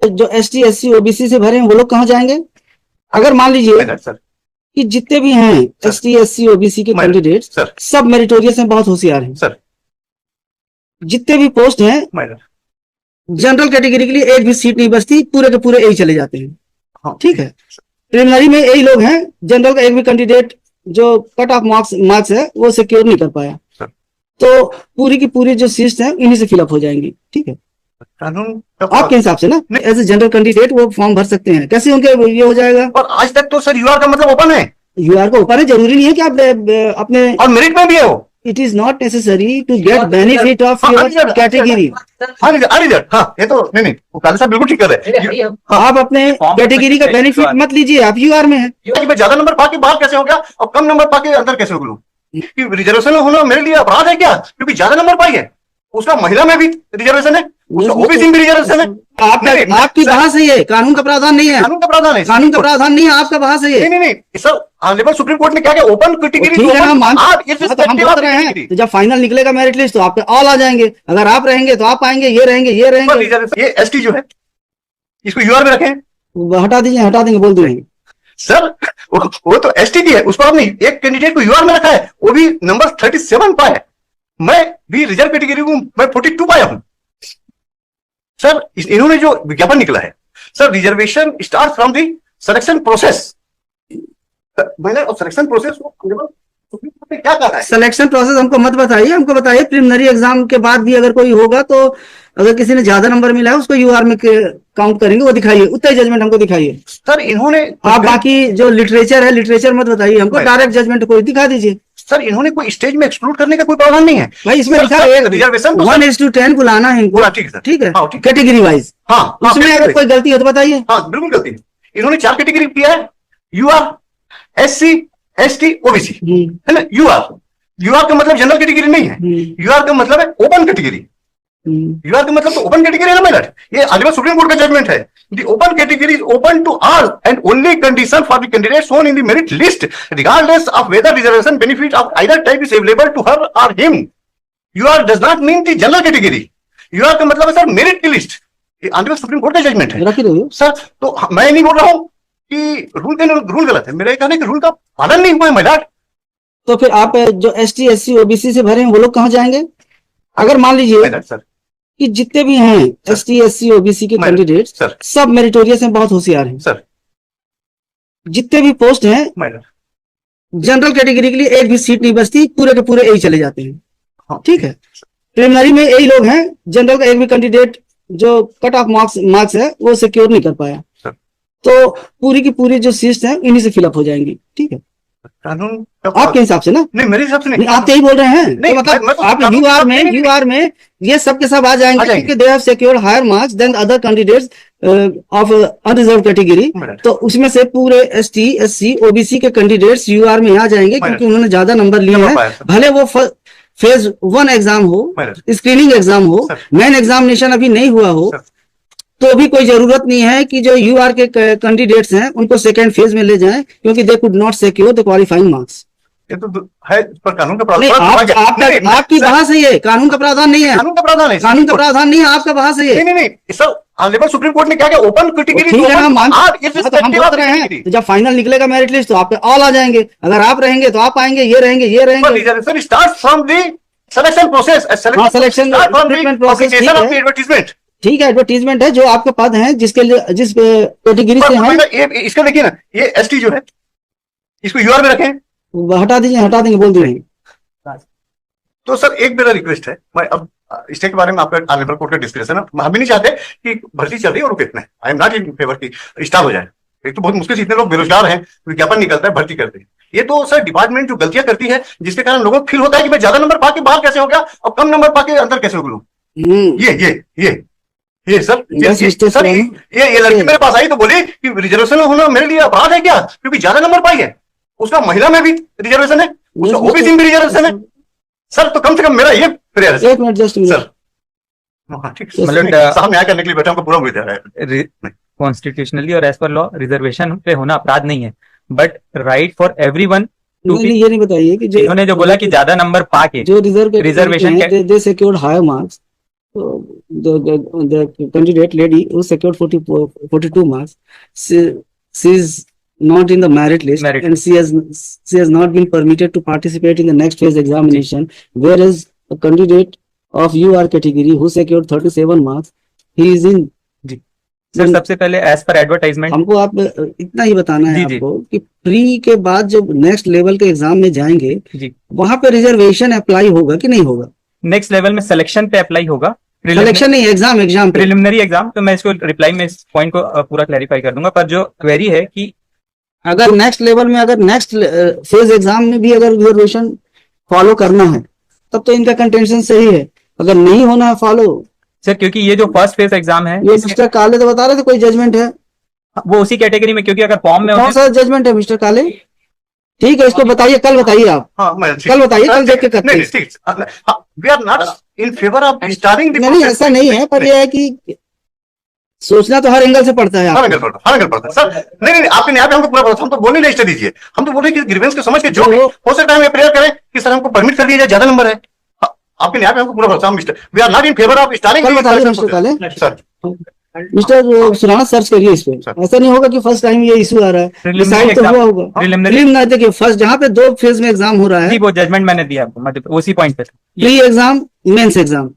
जो ST SC OBC से भरे हैं वो लोग कहाँ जाएंगे? अगर मान लीजिए कि जितने भी हैं ST SC OBC के कैंडिडेट सब मेरिटोरियस हैं, बहुत होशियार हैं सर। जितने भी पोस्ट हैं जनरल कैटेगरी के लिए एक भी सीट नहीं बचती, पूरे के पूरे यही चले जाते हैं। हाँ, ठीक है। प्रिलिमिनरी में यही लोग हैं, जनरल का एक भी कैंडिडेट जो कट ऑफ मार्क्स है वो सिक्योर नहीं कर पाया, तो पूरी की पूरी जो सीट्स हैं इन्हीं से फिलअप हो जाएंगी। ठीक है, आपके हिसाब से ना एज ए जनरल कैंडिडेट वो फॉर्म भर सकते हैं, कैसे उनके ये हो जाएगा? और आज तक तो सर यूआर का मतलब ओपन है, यूआर का ओपन है, जरूरी नहीं है कि आप अपने और मेरिट में भी है वो। It is not necessary to get benefit of your category. ये तो नहीं वो काले साहब बिल्कुल ठीक कर रहे हैं। आप अपने कैटेगरी का बेनिफिट मत लीजिए, आप यूआर में है। मैं ज्यादा नंबर पाके बाहर कैसे हो गया और कम नंबर पाके अंदर कैसे हो गया? रिजर्वेशन होना मेरे लिए अपराध है क्या? क्योंकि ज्यादा नंबर पाई है, उसका महिला में भी रिजर्वेशन है, उसका ओबीसी में भी रिजर्वेशन है। आपकी कहां से है? कानून का प्रावधान नहीं है, कानून का प्रावधान है, कानून का प्रावधान नहीं है, आपका कहां से है? नहीं सर, ऑनरेबल सुप्रीम कोर्ट ने क्या किया? ओपन कैटेगरी ठीक है ना, हम बोल रहे हैं, तो जब फाइनल निकलेगा मेरिट लिस्ट तो आप पे ऑल आ जाएंगे। अगर आप रहेंगे तो आप आएंगे, ये रहेंगे ये रहेंगे। ये एसटी जो है इसको यूआर में रखें, हटा दीजिए, हटा देंगे, बोल देंगे सर। वो तो एसटी की है, उसको आपने एक कैंडिडेट को यूआर में रखा है, वो भी नंबर 37 पाया है। मैं भी रिजर्व कैटेगरी हूं, मैं 42 पाया हूं सर। इन्होंने जो विज्ञापन निकला है sir, reservation start from the selection process. मैंने सिलेक्शन प्रोसेस क्या कहा है? सिलेक्शन प्रोसेस हमको मत बताइए, हमको बताइए प्रिलिमिनरी एग्जाम के बाद भी अगर कोई होगा तो अगर किसी ने ज्यादा नंबर मिला है उसको यूआर में काउंट करेंगे, वो दिखाइए, उतना जजमेंट हमको दिखाइए सर। इन्होंने आप बाकी जो लिटरेचर है, लिटरेचर मत बताइए हमको, डायरेक्ट जजमेंट कोई दिखा दीजिए सर। इन्होंने कोई स्टेज में एक्सक्लूड करने का कोई प्रावधान नहीं है भाई, इसमें लिखा है रिजर्वेशन 1:10 बुलाना है इनको। ठीक है, कैटेगरी वाइज। हाँ, उसमें अगर कोई गलती हो तो बताइए। हाँ बिल्कुल गलती। इन्होंने 4 कैटेगरी किया है, यूआर, एससी, एसटी, ओबीसी, है ना। यूआर का मतलब जनरल कैटेगरी नहीं है, यूआर का मतलब है ओपन कैटेगरी। यूआर का मतलब तो ओपन कैटेगरी है ना मेरा। ये ऑनरेबल सुप्रीम कोर्ट का जजमेंट है। The open category is open to all and only condition for the candidate shown in the merit list, regardless of whether reservation benefit of either type is available to her or him. UR does not mean the general category. UR का मतलब है sir merit की list. ये honourable supreme court का judgement है sir. तो मैं नहीं बोल रहा हूँ कि रूल गलत है, मेरा कहना है कि रूल का पालन नहीं हुआ है महिला। तो फिर आप जो ST SC OBC से भरे हैं वो लोग कहाँ जाएंगे? अगर मान लीजिए सर कि जितने भी हैं ST SC OBC के कैंडिडेट सब मेरिटोरियस हैं, बहुत होशियार हैं सर। जितने भी पोस्ट हैं जनरल कैटेगरी के लिए एक भी सीट नहीं बचती, पूरे के पूरे यही चले जाते हैं। हाँ, ठीक है। प्रिलिमिनरी में यही लोग हैं, जनरल का एक भी कैंडिडेट जो कट ऑफ मार्क्स है वो सिक्योर नहीं कर पाया, तो पूरी की पूरी जो सीट्स हैं इन्हीं से फिलअप हो जाएंगी। ठीक है, कानून आपके हिसाब से ना? नहीं, मेरे हिसाब से नहीं। आप यही बोल रहे हैं नहीं, तो मतलब आप यूआर में ये सब के सब आ जाएंगे क्योंकि they have secured higher marks than other candidates of unreserve category. तो उसमें से पूरे ST SC OBC के कैंडिडेट्स यूआर में आ जाएंगे क्योंकि उन्होंने ज्यादा नंबर लिए हैं। भले वो फेज 1 एग्जाम हो, स्क्रीनिंग एग्जाम हो, मेन एग्जामिनेशन अभी नहीं हुआ हो, तो भी कोई जरूरत नहीं है कि जो यूआर के कैंडिडेट्स हैं उनको सेकेंड फेज में ले जाएं, क्योंकि they could not secure the qualifying marks. ये तो है, पर कानून का प्रावधान आपकी कहां से है? कानून का प्रावधान नहीं है, कानून का प्रावधान है, कानून का प्रावधान नहीं है, आपका कहां से है? नहीं सर, ऑनरेबल सुप्रीम कोर्ट ने क्या किया? Open category. ठीक है ना, हम बोल रहे हैं, तो जब फाइनल निकलेगा मेरिट लिस्ट तो आप पे ऑल आ जाएंगे। अगर आप रहेंगे तो आप आएंगे, ये रहेंगे ये रहेंगे। Reservation start from the selection process, selection advertisement. ठीक है, एडवर्टीजमेंट है जो आपके पद हैं, जिसके लिए जिस कैटेगरी से हैं। इसका देखिए ना, ये एसटी जो है इसको यूआर में रखें, हटा दीजिए, हटा देंगे, बोल देंगे। तो सर एक मेरा रिक्वेस्ट है, मैं अब इसके बारे में आपका ऑनरेबल कोर्ट का डिस्कशन है, हम भी नहीं चाहते कि भर्ती चल रही है और रुके इतना। I am not in favour की स्टाफ हो जाए। एक तो बहुत मुश्किल से इतने लोग बेरोजगार हैं, विज्ञापन निकलता है, भर्ती करते हैं। ये तो सर डिपार्टमेंट जो गलतियां करती है, जिसके कारण लोगों को फील होता है कि मैं ज्यादा नंबर पाके बाहर कैसे हो गया और कम नंबर पाके अंदर कैसे हो गया। ये सर, ये लड़की मेरे पास आई तो बोली कि रिजर्वेशन होना मेरे लिए अपराध है क्या? क्योंकि ज्यादा नंबर पाई है, उसका महिला में भी रिजर्वेशन है, उसका ओबीसी में भी रिजर्वेशन है सर। तो कम से कम मेरा ये प्रयास है। एक मिनट जस्ट सर, मतलब न्याय करने के लिए बैठा, हमको पूरा उम्मीद है। कॉन्स्टिट्यूशनली और एज पर लॉ रिजर्वेशन पे होना अपराध नहीं है, बट राइट फॉर एवरीवन। ये नहीं बताइए कि इन्होंने जो बोला कि ज्यादा नंबर पाके जो रिजर्वेशन दे सिक्योर्ड हायर मार्क्स, तो the candidate lady who secured 42 marks, she is not in the merit list, Merit. and she has not been permitted to participate in the next phase examination, whereas a candidate of UR category who secured 37 marks, he is in. Sir सबसे पहले as per advertisement हमको आप इतना ही बताना है जी, आपको कि pre के बाद जब नेक्स्ट लेवल के एग्जाम में जाएंगे जी वहां पे रिजर्वेशन अप्लाई होगा कि नहीं होगा? नेक्स्ट लेवल में सिलेक्शन पे अप्लाई होगा, सिलेक्शन नहीं, एग्जाम पे प्रिलिमिनरी एग्जाम। तो मैं इसको रिप्लाई में इस पॉइंट को पूरा क्लैरिफाई कर दूंगा, पर जो क्वेरी है कि अगर नेक्स्ट लेवल में, अगर नेक्स्ट फेज एग्जाम में भी अगर रिजर्वेशन फॉलो करना है तब तो इनका कंटेंशन सही है, अगर नहीं होना है फॉलो। सर क्योंकि ये जो फर्स्ट फेज एग्जाम है ये मिस्टर काले तो बता रहे थे कोई जजमेंट है, वो उसी कैटेगरी में, क्योंकि अगर फॉर्म में कौन सा जजमेंट है मिस्टर काले? ठीक है, इसको बताइए, कल बताइए आप, हाँ, कल बताइए, कल देख के करते हैं। We are not in favour of starting. नहीं ऐसा नहीं है, पर यह है कि सोचना तो हर एंगल से पड़ता है। हर एंगल पड़ता है सर। नहीं, आपके न्याय पे हमको पूरा भरोसा, हम तो बोलने नहीं दीजिए, हम तो बोल रहे हैं कि ग्रीवेंस को समझ के जो हो सकता है प्रेयर करें कि सर हमको परमिट कर दिया जाए, ज्यादा नंबर है। आपके न्याय पे हमको पूरा भरोसा, mister we are not in favour of starting. कल बताइए मिस्टर काले। सर मिस्टर सुराना सर्च करिए इस पे, ऐसा नहीं होगा कि फर्स्ट टाइम ये इशू आ रहा है, डिसाइड तो हुआ होगा। प्रीलिमिनरी देखिए, फर्स्ट जहाँ पे 2 फेज में एग्जाम हो रहा है, वो जजमेंट मैंने दिया आपको, उसी पॉइंट पे प्री एग्जाम, मेंस एग्जाम।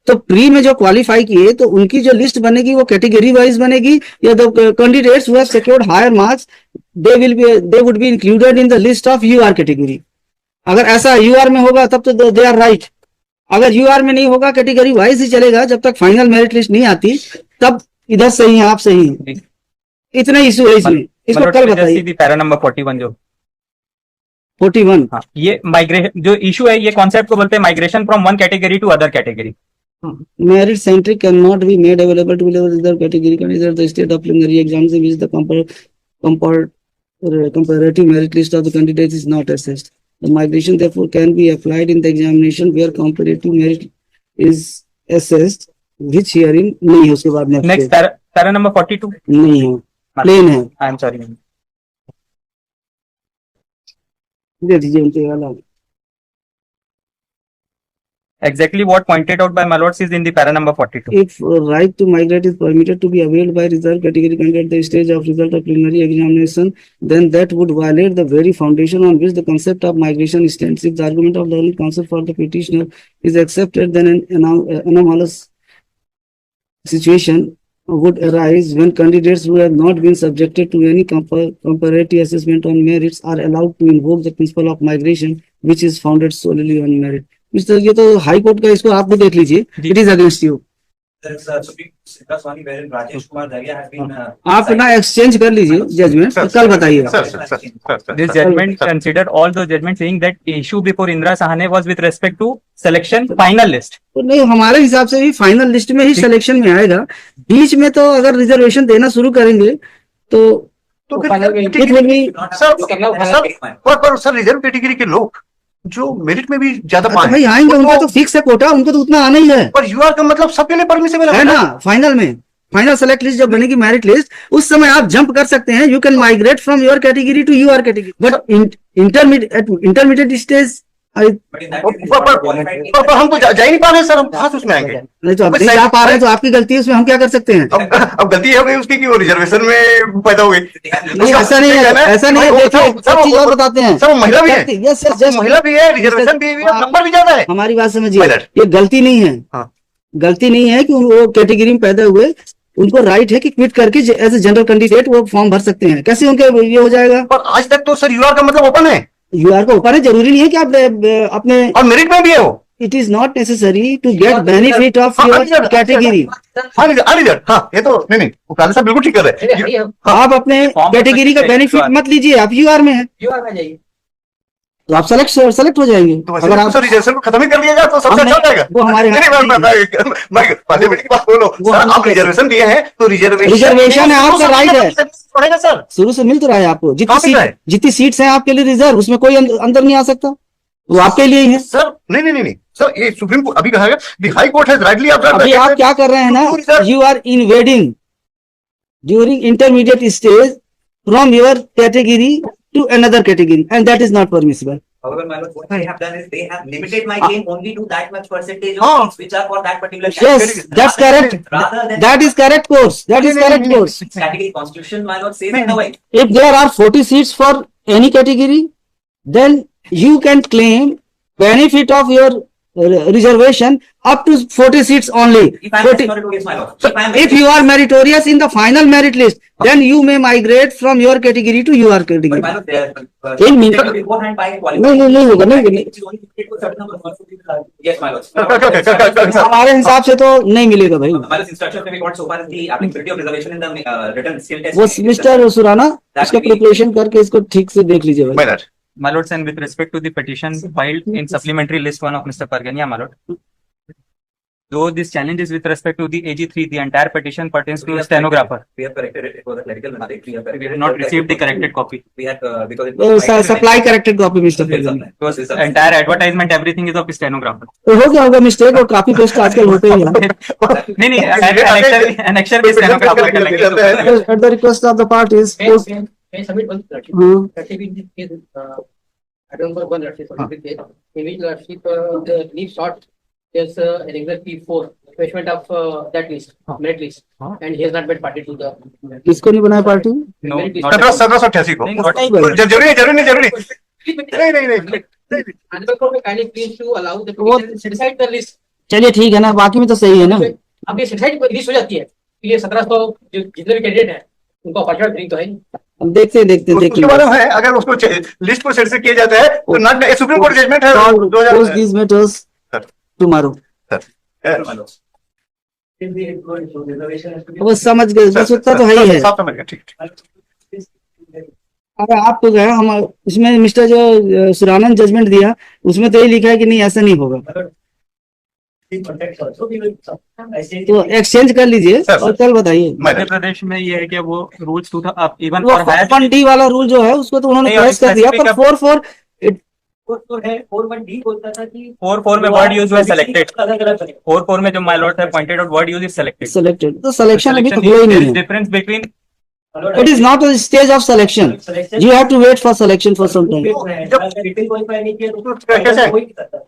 तो प्री में जो क्वालिफाई किए तो उनकी जो लिस्ट बनेगी वो कैटेगरी वाइज बनेगी, या the candidates who have secured higher marks they would be included in the list of UR category. अगर ऐसा यूआर में होगा तब तो दे आर राइट, अगर यूआर में नहीं होगा कैटेगरी वाइज ही चलेगा, जब तक फाइनल मेरिट लिस्ट नहीं आती तब इधर सही है, आप सही हैं। इतना इशू है इसमें, इसको कल बताइए। पैरा नंबर 41 जो 41, हाँ, ये माइग्रेशन जो इशू है, ये कॉन्सेप्ट को बोलते हैं migration from one category to other category. merit centric cannot be made available to other category candidates. The state of preliminary exams in which the comparative merit list of the candidates is not assessed. The migration therefore can be applied in the examination where comparative merit is assessed, which herein नहीं है। उसके बाद next para number 42 नहीं है, plane है। I am sorry, दे दीजिए उनके वाला। Exactly what pointed out by my lords is in the para number 42. If right to migrate is permitted to be availed by reserve category candidate at the stage of result of preliminary examination, then that would violate the very foundation on which the concept of migration stands. If the argument of the only concept for the petitioner is accepted, then an anomalous situation would arise when candidates who have not been subjected to any comparative assessment on merits are allowed to invoke the principle of migration, which is founded solely on merit. Mister, ये तो high court का, इसको आप भी देख लीजिए, it is against you. आप ना एक्सचेंज कर लीजिए जजमेंट, कल बताइए। This judgment considered all those judgments saying that issue before Indra Sahane was with respect to selection final list. तो नहीं, हमारे हिसाब से भी फाइनल लिस्ट में ही सिलेक्शन में आएगा। बीच में तो अगर रिजर्वेशन देना शुरू करेंगे तो सर रिजर्व कैटेगरी के लोग जो मेरिट में भी ज्यादा पाए भाई आएंगे, उनका तो फिक्स है कोटा, उनको तो उतना आना ही है। पर यूआर का मतलब सबके लिए परमिसिबल है ना। फाइनल में, फाइनल सेलेक्ट लिस्ट जब बनेगी मेरिट लिस्ट, उस समय आप जंप कर सकते हैं। You can migrate from your category to UR category, but intermediate stage पर हम तो जा ही नहीं पा रहे सर, हम कहाँ उसमें आएंगे? नहीं तो आप नहीं जा पा रहे हैं तो आपकी गलती है, उसमें हम क्या कर सकते हैं? अब गलती हो गई उसकी कि वो रिजर्वेशन में पैदा हो गई। नहीं ऐसा नहीं है, ऐसा नहीं है। देखिए एक चीज और बताते हैं, सर महिला भी है, यस यस, महिला भी है, रिजर्वेशन भी है, नंबर भी ज्यादा है। हमारी बात समझिए, ये गलती नहीं है, गलती नहीं है कि वो कैटेगरी में पैदा हुए, उनको राइट है कि क्विट करके एज ए जनरल कैंडिडेट वो फॉर्म भर सकते हैं। कैसे उनके ये हो जाएगा? पर आज तक तो सर यूआर का मतलब ओपन है। यूआर का ऊपर है, जरूरी नहीं है कि आप अपने, और मेरिट में भी है वो। It is not necessary to get benefit of your category. हाँ ये तो नहीं, वो काले साहब बिल्कुल ठीक कर रहे हैं। आप अपने कैटेगरी का बेनिफिट मत लीजिए, आप यूआर में है, यूआर में जाइए तो आप सेलेक्ट हो जाएंगे। तो अगर आप रिजर्वेशन को खत्म ही कर दिया जाए तो सबसे अच्छा हो जाएगा। वो हमारे आप रिजर्वेशन दिए हैं तो रिजर्वेशन है, आपका राइट है, पड़ेगा सर। शुरू से मिल तो रहा है आपको। जितनी सीट्स हैं आपके लिए रिजर्व, उसमें कोई अंदर नहीं आ सकता, वो आपके लिए ही है सर। नहीं सर, ये सुप्रीम कोर्ट अभी कहा है, the high court has rightly observed. अभी आप क्या कर रहे हैं ना, you are invading during intermediate stage from your category to another category, and that is not permissible. However, my lord, what they have done is they have limited my Ah. claim only to that much percentage of Oh. things which are for that particular Yes, that's correct. Rather than That is correct course. That is correct course. category constitution, my lord says No, no. otherwise. If there are 40 seats for any category, then you can claim benefit of your reservation up to 40 seats only. If I am 40 meritorious, my lord. If you are meritorious in the final merit list, then you may migrate from your category to your But category. my lord, they are In mean- beforehand by नहीं होगा, नहीं होगा। It's only limited to a certain number of persons. Yes, my lord. Okay. हमारे हिसाब से तो नहीं मिलेगा भाई। My lord's instructions may be got so far as the applicability of reservation in the written skill test. वो mister Surana इसका preparation करके इसको ठीक से देख लीजिए भाई। My lord. My lords, and with respect to the petition filed in supplementary list 1 of Mr. Pargania, my lord. Though this challenge is with respect to the AG3, the entire petition pertains to the stenographer. We have corrected it. It was a clerical mistake. We have We have not received the corrected copy. We had because it was supply corrected copy mister Because entire advertisement, everything is of the stenographer. तो हो गया होगा mistake और copy paste आजकल होते ही हैं। नहीं, annexure भी stenographer के लगे। At the request of the parties. Can I submit one certificate? हाँ, Certificate in this case, I don't know one certificate, in which certificate, the leave short, there's an exact P4, attachment of that list, merit list, and he has not been party to the. किसको नहीं बनाया party? No, merit list. not 1788 को नहीं, not- नहीं भाई। जरूरी नहीं Honorable Court may kindly please to allow the वो- petition set aside the list. चलिए ठीक है ना, बाकी में तो सही है ना। अब ये set aside लिस्ट हो जाती है, इसलिए 1700 जो जितने भी कैंडिडेट हैं, उनको अपॉर्चुनिटी तो है नहीं। अब देखते हैं उसके बारे में है, अगर उसको लिस्ट को सेट से किया जाता है तो नॉट सुप्रीम कोर्ट जजमेंट है 2000 these matters Sir. tomorrow. my lord. If the reservation has to be वो समझ गए, बस उतना तो है ही है। साफ समझ गया, ठीक अरे आप तो गए, हम इसमें मिस्टर जो सुरानंद जजमेंट दिया उसमें तो यही लिखा है कि नहीं ऐसा नहीं होगा, तो एक्सचेंज कर लीजिए Sir. और कल बताइए। मध्य प्रदेश में ये है कि वो रूल्स टू था इवन वो फॉर हायर 1D वाला रूल जो है उसको तो उन्होंने नहीं, और क्रैश कर दिया, पर specific 4 4.D बोलता था कि 4 में वर्ड यूज हुआ सेलेक्टेड। अलग अलग 4 में जो माय लॉर्ड है pointed out word use is selected. Selected, तो सिलेक्शन अभी तो हुआ ही नहीं है। Difference between It is not a stage of selection. You have to wait for selection for some time. Written qualify नहीं किया तो कैसे? कोई नहीं करता।